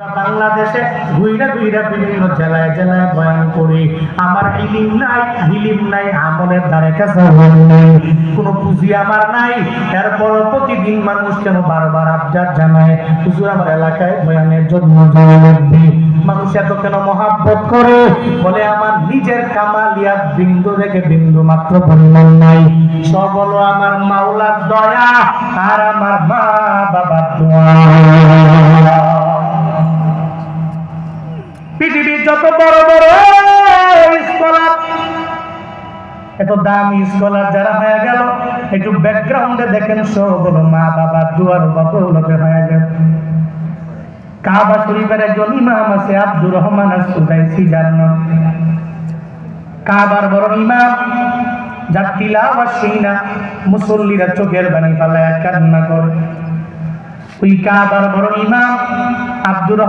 বাংলাদেশে ঘুইরা ঘুইরা বিভিন্ন জেলায় জেলায় বয়ান করি, আমার ইলিম নাই আমলের ধারে কাছে নেই, কোনো পুঁজি আমার নাই। এরপর প্রতিদিন মানুষ কেন বারবার আবদার জানায়, হুজুর আমার এলাকায় বয়ানের জন্য যাওয়া লাগবে। মানুষ এত কেন মহাব্বত করে? বলে আমার নিজের কামালিয়াত বিন্দু থেকে বিন্দু মাত্র পরিমাণ নাই, সব হলো আমার মাওলার দয়া আর আমার মা বাবার দোয়া। পৃথিবীর যত বড় বড় স্কলার, এত দামি স্কলার যারা হয়ে গেল, একটু ব্যাকগ্রাউন্ডে দেখেন, সব হলো মা বাবার দুয়ার বদৌলতে হয়ে গেল। কাবা শরীফের একজন ইমাম আছে, আব্দুর রহমান আস-সুদাইসি, জানেন? কাবার বড় ইমাম, যার তিলাওয়াত শুনি না মুসল্লিরা চোখের পানি ফেলায় কান্না করে। ওই কাবার বড় ইমাম আব্দুর